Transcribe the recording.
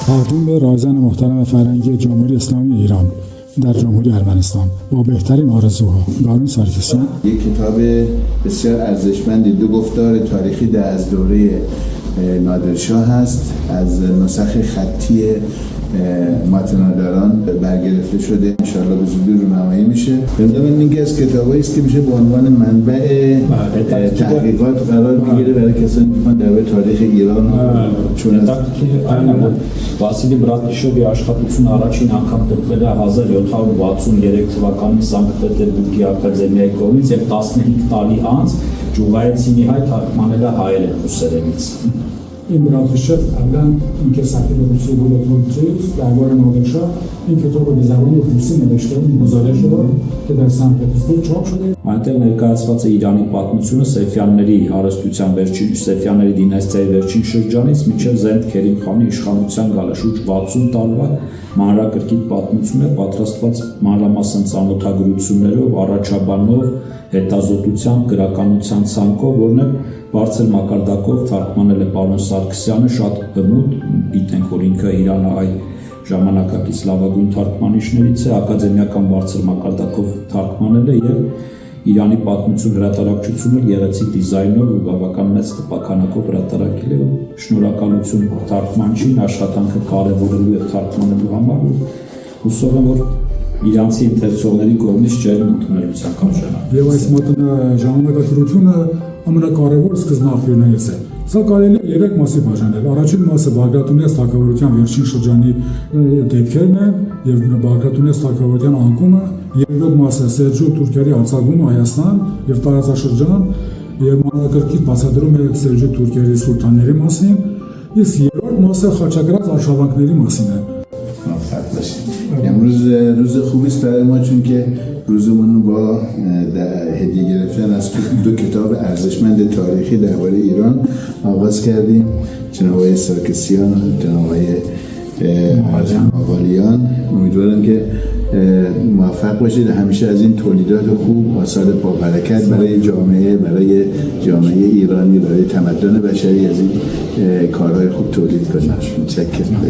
تقدیم به رایزن محترم فرهنگی جمهوری اسلامی ایران در جمهوری ارمنستان با بهترین آرزوها. گارون سارکیسیان. یک کتاب بسیار ارزشمندی، دو گفتار تاریخی در از دوره نادرشاه هست، از نسخ خطی ماتناداران برگرفته شده، انشاءالله به زودی رونمایی میشه. ضمن اینکه از کتابایی است که میشه به عنوان منبع تحقیقات قرار میگیره برای کسانی که میخوان در تاریخ ایران چون از Վասիլի Բրատիշովի աշխատությունը առաջին անգամ տպվել է 1763 թվականին Սանկտ Պետերբուրգի ակադեմիայի կողմից եւ 15 տարի անց Ջուղայեցինի հայ թարգմանել է հայերեն ռուսերենից. این برادرشاه قبلا اینکه سفیر روسی بود تونتریس درباره نادرشاه این کتاب رو به زبان روسی نوشته بود، گزارش رو که در سن پترزبورگ چاپ شده. Այնտեղ ներկայացված է Իրանի պատմությունը Սեֆյանների հարստության վերջին Սեֆյանների դինաստիայի վերջին շրջանից մինչև Զենդ Քերիմխանի իշխանության գալը շուրջ 60 տարվա մանրակրկիտ պատմություն է, պատրաստված մանրամասն ծանոթագրություններով, առաջաբանով, հետազոտությամբ, գրականության ցանկով, որն է բարձր մակարդակով թարգմանել է պարոն Սարգսյանը, շատ բնույթ, գիտենք, որ ինքը Իրանահայ ժամանակակից լավագույն թարգմանիչներից է, ակադեմիական բարձր մակարդակով թարգմանել է եւ Իրանի պատմություն հրատարակչությունը գեղեցիկ դիզայնով ու բավական մեծ տպականակով հրատարակել է, շնորհակալություն թարգմանչին աշխատանքը կարևորելու եւ թարգմանելու համար, հուսով եմ, որ իրանցի ընթերցողների կողմից ջերմ ընդունելության կարժանա։ Եվ այս ժամանակագրությունը ամենակարևոր սկզբնաղբյուրներից է։ Սա կարելի է երեք մասի բաժանել։ Առաջին մասը Բագրատունյաց թագավորության վերջին շրջանի դեպքերն են եւ Բագրատունյաց թագավորության անկումը, երկրորդ մասը Սելջուկ թուրքերի արձակումը Հայաստան եւ տարածաշրջան եւ մանրակրկիտ բացատրում է Սելջուկ թուրքերի սուլտանների մասին, իսկ երրորդ մասը խաչակրաց արշավանքների մասին է։ امروز روز خوبی است برای ما، چون که روزمون با هدیه گرفتن از دو کتاب ارزشمند تاریخی درباره ایران آغاز کردیم. جناب آقای سارکسیان و جناب آقای آقالیان. امیدوارم که موفق باشید، همیشه از این تولیدات خوب آثار پربرکت برای جامعه ایرانی، برای تمدن بشری از این کارهای خوب تولید کنید. متشکرم.